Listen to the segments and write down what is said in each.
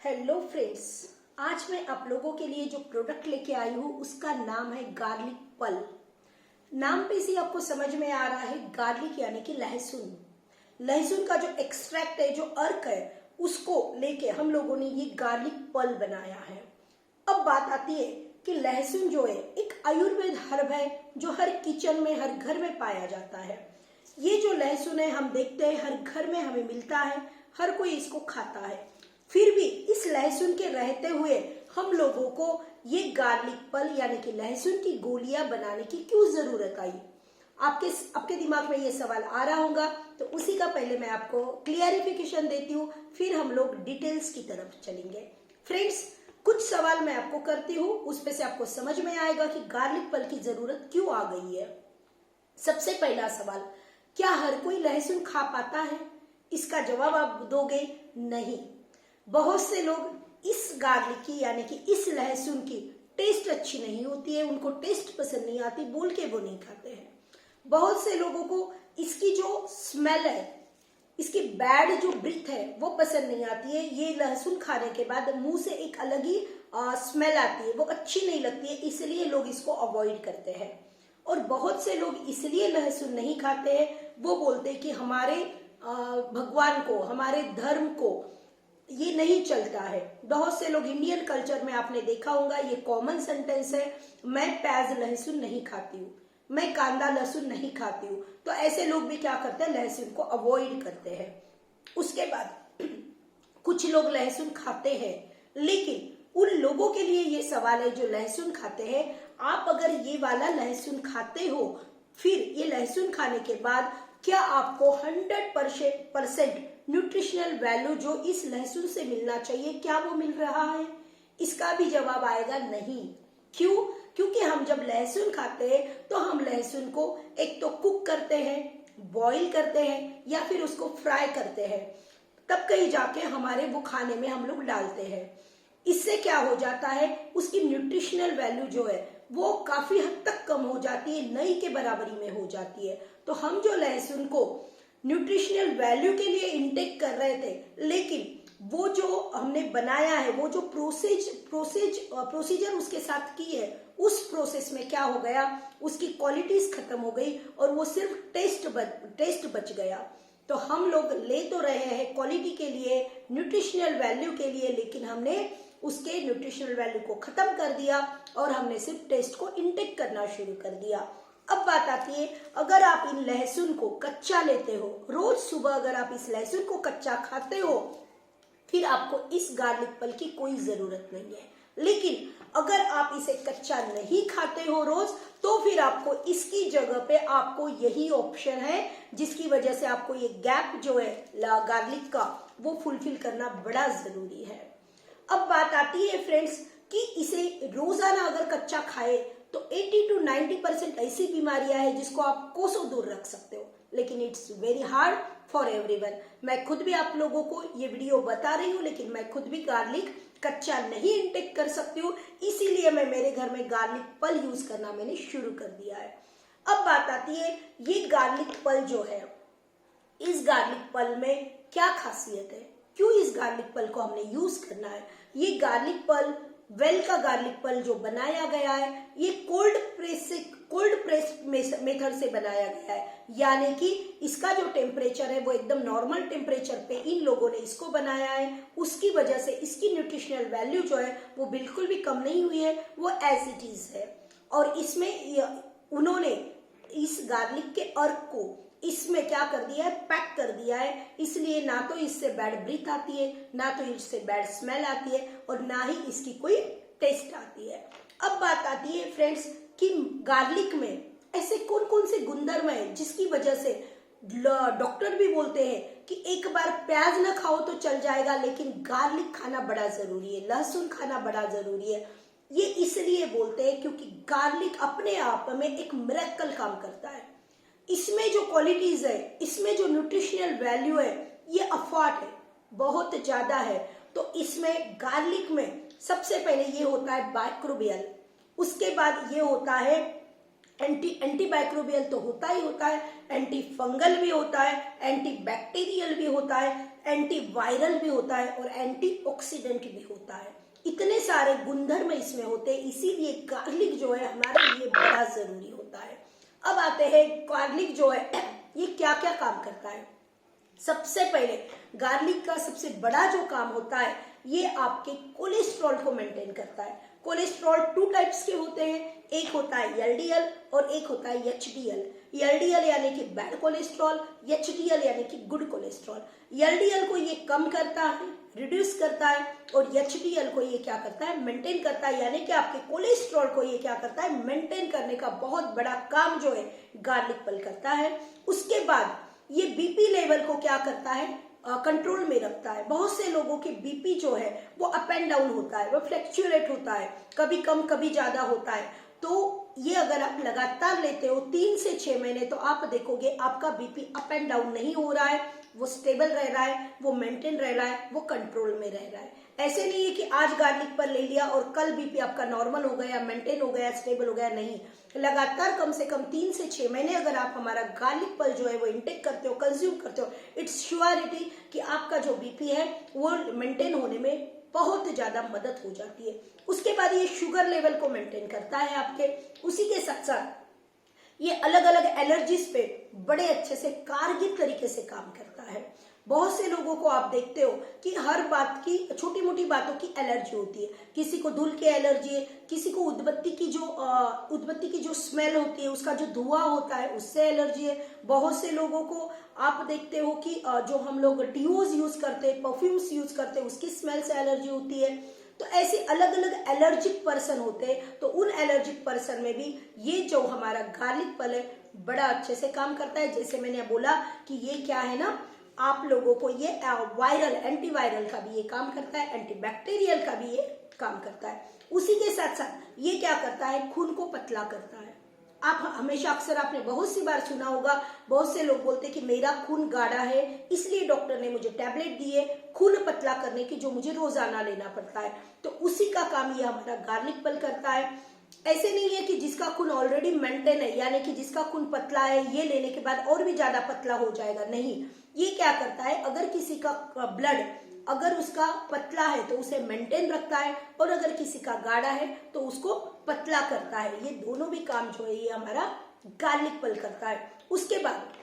Hello friends, आज मैं आप लोगों के लिए जो प्रोडक्ट लेके आई हूँ उसका नाम है गार्लिक पल। नाम पे से आपको समझ में आ रहा है गार्लिक यानी कि लहसुन। लहसुन का जो एक्सट्रैक्ट है, जो अर्क है, उसको लेके हम लोगों ने ये गार्लिक पल बनाया है। अब बात आती है कि लहसुन जो है एक आयुर्वेद हर्ब है जो हर किचन में, हर घर में पाया जाता है। ये जो लहसुन है हम देखते हैं हर घर में हमें मिलता है, हर कोई इसको खाता है। फिर भी इस लहसुन के रहते हुए हम लोगों को ये गार्लिक पल यानी कि लहसुन की गोलियां बनाने की क्यों जरूरत आई? आपके दिमाग में ये सवाल आ रहा होगा, तो उसी का पहले मैं आपको क्लियरिफिकेशन देती हूँ, फिर हम लोग डिटेल्स की तरफ चलेंगे। फ्रेंड्स, कुछ सवाल मैं आपको करती हूँ, उसपे से आपको समझ में आएगा कि गार्लिक पल की जरूरत क्यों आ गई है। सबसे पहला सवाल, क्या हर कोई लहसुन खा पाता है? इसका जवाब आप दोगे नहीं। बहुत से लोग इस गार्लिक की यानी कि इस लहसुन की टेस्ट अच्छी नहीं होती है, उनको टेस्ट पसंद नहीं आती, बोल के वो नहीं खाते हैं। बहुत से लोगों को इसकी जो स्मेल है, इसकी बैड जो ब्रीथ है वो पसंद नहीं आती है। ये लहसुन खाने के बाद मुंह से एक अलग ही स्मेल आती है, वो अच्छी नहीं लगती है, इसलिए लोग इसको अवॉइड करते हैं। और बहुत से लोग इसलिए लहसुन नहीं खाते हैं, वो बोलते हैं कि हमारे भगवान को, हमारे धर्म को ये नहीं चलता है। बहुत से लोग इंडियन कल्चर में आपने देखा होगा, ये कॉमन सेंटेंस है, मैं प्याज लहसुन नहीं खाती हूँ, मैं कांदा लहसुन नहीं खाती हूँ। तो ऐसे लोग भी क्या करते हैं, लहसुन को अवॉइड करते हैं। उसके बाद कुछ लोग लहसुन खाते हैं, लेकिन उन लोगों के लिए ये सवाल है जो लहसुन खाते हैं, आप अगर ये वाला लहसुन खाते हो, फिर ये लहसुन खाने के बाद क्या आपको 100% न्यूट्रिशनल वैल्यू जो इस लहसुन से मिलना चाहिए, क्या वो मिल रहा है? इसका भी जवाब आएगा नहीं। क्यों? क्योंकि हम जब लहसुन खाते हैं तो हम लहसुन को एक तो कुक करते हैं, बॉईल करते हैं, या फिर उसको फ्राई करते हैं, तब कहीं जाके हमारे वो खाने में हम लोग डालते हैं। इससे क्या हो जाता है, उसकी न्यूट्रिशनल वैल्यू जो है वो काफी हद तक कम हो जाती है, नई के बराबरी में हो जाती है। तो हम जो लहसुन को न्यूट्रिशनल वैल्यू के लिए इंटेक कर रहे थे, लेकिन वो जो हमने बनाया है, वो जो प्रोसीजर उसके साथ की है, उस प्रोसेस में क्या हो गया, उसकी क्वालिटीज खत्म हो गई और वो सिर्फ टेस्ट बच गया। तो हम लोग ले तो रहे हैं क्वालिटी के लिए, न्यूट्रिशनल वैल्यू के लिए, लेकिन हमने उसके न्यूट्रिशनल वैल्यू को खत्म कर दिया और हमने सिर्फ टेस्ट को इंटेक करना शुरू कर दिया। अब बात आती है, अगर आप इन लहसुन को कच्चा लेते हो, रोज सुबह अगर आप इस लहसुन को कच्चा खाते हो, फिर आपको इस गार्लिक पल की कोई जरूरत नहीं है। लेकिन अगर आप इसे कच्चा नहीं खाते हो रोज, तो फिर आपको इसकी जगह पे आपको यही ऑप्शन है, जिसकी वजह से आपको ये गैप जो है गार्लिक का, वो फुलफिल करना बड़ा जरूरी है। अब बात आती है फ्रेंड्स कि इसे रोजाना अगर कच्चा खाए तो 80 to 90% ऐसी बीमारियां हैं जिसको आप कोसों दूर रख सकते हो, लेकिन it's very hard for everyone. मैं खुद भी आप लोगों को ये वीडियो बता रही हूँ, लेकिन मैं खुद भी गार्लिक कच्चा नहीं इंटेक कर सकती हूँ, इसीलिए मैं मेरे घर में गार्लिक पल यूज करना मैंने शुरू कर दिया है। अब बात आती है, ये गार्लिक पल जो है, इस गार्लिक पल में क्या खासियत है, क्यों इस गार्लिक पल को हमने यूज करना है? ये गार्लिक पल, वेल का गार्लिक पल जो बनाया गया है, ये कोल्ड प्रेस मेथड से बनाया गया है, यानी कि इसका जो टेम्परेचर है वो एकदम नॉर्मल टेम्परेचर पे इन लोगों ने इसको बनाया है। उसकी वजह से इसकी न्यूट्रिशनल वैल्यू जो है वो बिल्कुल भी कम नहीं हुई है, वो एज इट इज है। और इसमें उन्होंने इस गार्लिक के अर्क को इसमें क्या कर दिया है, पैक कर दिया है, इसलिए ना तो इससे बैड ब्रीथ आती है, ना तो इससे बैड स्मेल आती है, और ना ही इसकी कोई टेस्ट आती है। अब बात आती है फ्रेंड्स कि गार्लिक में ऐसे कौन कौन से गुणधर्म है जिसकी वजह से डॉक्टर भी बोलते हैं कि एक बार प्याज ना खाओ तो चल जाएगा, लेकिन गार्लिक खाना बड़ा जरूरी है, लहसुन खाना बड़ा जरूरी है। ये इसलिए बोलते हैं क्योंकि गार्लिक अपने आप में एक मिरेकल काम करता है। इसमें जो क्वालिटीज है, इसमें जो न्यूट्रिशनल वैल्यू है, ये अफाट है, बहुत ज्यादा है। तो इसमें गार्लिक में सबसे पहले ये होता है माइक्रोबियल, उसके बाद ये होता है एंटीबाइक्रोबियल तो होता ही होता है, एंटी फंगल भी होता है, एंटी बैक्टीरियल भी होता है, एंटीवायरल भी होता है और एंटीऑक्सीडेंट भी होता है। इतने सारे गुणधर्म इसमें होते हैं, इसीलिए गार्लिक जो है हमारे लिए बड़ा जरूरी होता है। अब आते हैं गार्लिक जो है ये क्या क्या काम करता है। सबसे पहले गार्लिक का सबसे बड़ा जो काम होता है ये आपके कोलेस्ट्रॉल को मेंटेन करता है। कोलेस्ट्रॉल 2 टाइप्स के होते हैं, एक होता है एलडीएल और एक होता है एचडीएल। एलडीएल यानी कि बैड कोलेस्ट्रॉल, एचडीएल यानी कि गुड कोलेस्ट्रॉल। एलडीएल को ये कम करता है, रिड्यूस करता है, और एचडीएल को ये क्या करता है, मेंटेन करता है। यानी कि आपके कोलेस्ट्रॉल को ये क्या करता है, मेंटेन करने का बहुत बड़ा काम जो है गार्लिक पल करता है। उसके बाद ये बीपी लेवल को क्या करता है, कंट्रोल में रखता है। बहुत से लोगों के बीपी जो है वो अप एंड डाउन होता है, वो फ्लक्चुएट होता है, कभी कम कभी ज्यादा होता है। तो ये अगर आप लगातार लेते हो 3 से 6 महीने तो आप देखोगे आपका बीपी अप एंड डाउन नहीं हो रहा है, वो स्टेबल रह रहा है, वो मेंटेन रह रहा है, वो कंट्रोल में रह रहा है। ऐसे नहीं है कि आज गार्लिक पर ले लिया और कल बीपी आपका नॉर्मल हो गया, मेंटेन हो गया, स्टेबल हो गया, नहीं। लगातार कम से कम 3 से 6 महीने अगर आप हमारा गार्लिक पल जो है वो इंटेक करते हो, कंज्यूम करते हो, इट्स श्योरिटी कि आपका जो बीपी है वो मेंटेन होने में बहुत ज्यादा मदद हो जाती है। उसके बाद ये शुगर लेवल को मेंटेन करता है आपके। उसी के साथ साथ ये अलग अलग एलर्जीज पे बड़े अच्छे से कारगर तरीके से काम करता है। बहुत से लोगों को आप देखते हो कि हर बात की, छोटी मोटी बातों की एलर्जी होती है। किसी को धूल की एलर्जी है, किसी को उदबत्ती की जो स्मेल होती है, उसका जो धुआं होता है उससे एलर्जी है। बहुत से लोगों को आप देखते हो कि जो हम लोग डिओज यूज करते हैं, परफ्यूम्स यूज करते हैं, उसकी स्मेल से एलर्जी होती है। तो ऐसे अलग अलग एलर्जिक पर्सन होते हैं। तो उन एलर्जिक पर्सन में भी ये जो हमारा गार्लिक पल है बड़ा अच्छे से काम करता है। जैसे मैंने बोला कि ये क्या है ना, आप लोगों को ये वायरल, एंटीवायरल का भी ये काम करता है, एंटीबैक्टीरियल का भी ये काम करता है। उसी के साथ साथ ये क्या करता है, खून को पतला करता है। आप हमेशा अक्सर आपने बहुत सी बार सुना होगा, बहुत से लोग बोलते हैं कि मेरा खून गाढ़ा है इसलिए डॉक्टर ने मुझे टैबलेट दी है खून पतला करने की, जो मुझे रोजाना लेना पड़ता है। तो उसी का काम ये हमारा गार्लिक पल करता है। ऐसे नहीं है कि जिसका खून ऑलरेडी मेंटेन है, यानी कि जिसका खून पतला है ये लेने के बाद और भी ज्यादा पतला हो जाएगा, नहीं। ये क्या करता है, अगर किसी का ब्लड अगर उसका पतला है तो उसे मेंटेन रखता है, और अगर किसी का गाढ़ा है तो उसको पतला करता है। ये दोनों भी काम जो है ये हमारा गार्लिक पल करता है। उसके बाद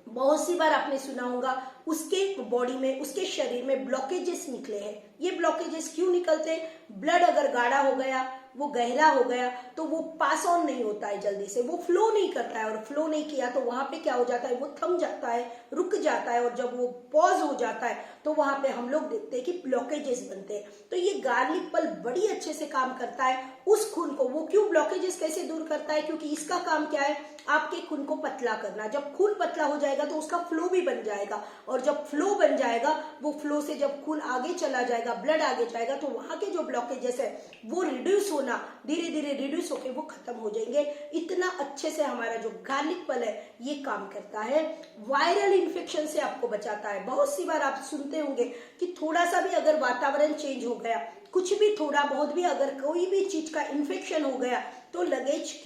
बहुत सी बार आपने सुना होगा उसके बॉडी में, उसके शरीर में ब्लॉकेजेस निकले हैं। ये ब्लॉकेजेस क्यों निकलते हैं, ब्लड अगर गाढ़ा हो गया, वो गहरा हो गया तो वो पास ऑन नहीं होता है, जल्दी से वो फ्लो नहीं करता है, और फ्लो नहीं किया तो वहां पे क्या हो जाता है, वो थम जाता है, रुक जाता है, और जब वो पॉज हो जाता है तो वहां पे हम लोग देखते हैं कि ब्लॉकेजेस बनते हैं। तो ये गार्लिक पल बड़ी अच्छे से काम करता है उस खून को। वो क्यों ब्लॉकेजेस कैसे दूर करता है, क्योंकि इसका काम क्या है, आपके खून को पतला करना। जब खून पतला हो जाएगा तो उसका फ्लो भी बन जाएगा, और जब फ्लो बन जाएगा, वो फ्लो से जब खून आगे चला जाएगा, ब्लड आगे जाएगा, तो वहां के जो ब्लॉकेजेस है वो रिड्यूस होना, धीरे धीरे रिड्यूस होकर वो खत्म हो जाएंगे। इतना अच्छे से हमारा जो गार्लिक पल है ये काम करता है। वायरल इन्फेक्शन से आपको बचाता है। बहुत सी बार आप सुनते होंगे कि थोड़ा सा भी अगर वातावरण चेंज हो गया, कुछ भी थोड़ा बहुत भी अगर कोई भी चीज का इन्फेक्शन हो गया तो लगेज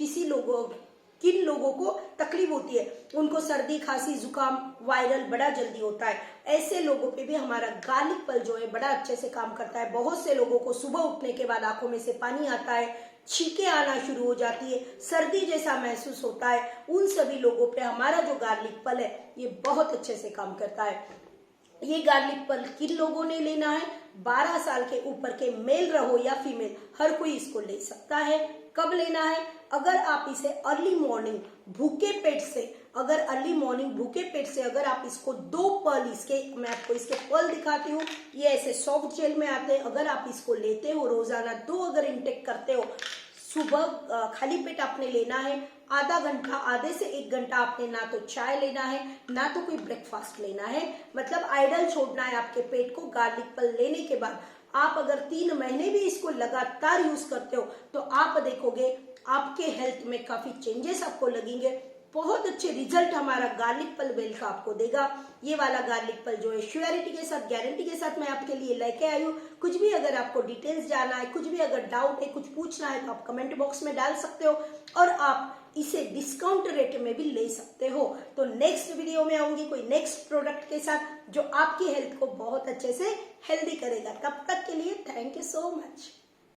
किन लोगों को तकलीफ होती है, उनको सर्दी, खांसी, जुकाम, वायरल बड़ा जल्दी होता है। ऐसे लोगों पे भी हमारा गार्लिक पल जो है बड़ा अच्छे से काम करता है। बहुत से लोगों को सुबह उठने के बाद आंखों में से पानी आता है, छींकें आना शुरू हो जाती है, सर्दी जैसा महसूस होता है, उन सभी लोगों पे हमारा जो गार्लिक पल है ये बहुत अच्छे से काम करता है। ये गार्लिक पल किन लोगों ने लेना है, 12 साल के ऊपर के मेल रहो या फीमेल, हर कोई इसको ले सकता है। कब लेना है, अगर आप इसे अर्ली मॉर्निंग भूखे पेट से, अगर आप इसको 2 पल, इसके मैं आपको इसके पल दिखाती हूँ, ये ऐसे सॉफ्ट जेल में आते हैं। अगर आप इसको लेते हो रोजाना 2 अगर इंटेक करते हो, सुबह खाली पेट आपने लेना है, आधा घंटा, आधे से 1 घंटा आपने ना तो चाय लेना है ना तो कोई ब्रेकफास्ट लेना है, मतलब आइडल छोड़ना है आपके पेट को। गार्लिक पल लेने के बाद आप अगर 3 महीने भी इसको लगातार यूज करते हो तो आप देखोगे आपके हेल्थ में काफी चेंजेस आपको लगेंगे। बहुत अच्छे रिजल्ट हमारा गार्लिक पल बेल का आपको देगा। ये वाला गार्लिक पल जो है श्योरिटी के साथ, गारंटी के साथ मैं आपके लिए लेके आई हूँ। कुछ भी अगर आपको डिटेल्स जानना है, कुछ भी अगर डाउट है, कुछ पूछना है तो आप कमेंट बॉक्स में डाल सकते हो, और आप इसे डिस्काउंट रेट में भी ले सकते हो। तो नेक्स्ट वीडियो में आऊंगी कोई नेक्स्ट प्रोडक्ट के साथ। जो आपकी हेल्थ को बहुत अच्छे से हेल्दी करेगा। तब तक के लिए थैंक यू सो मच।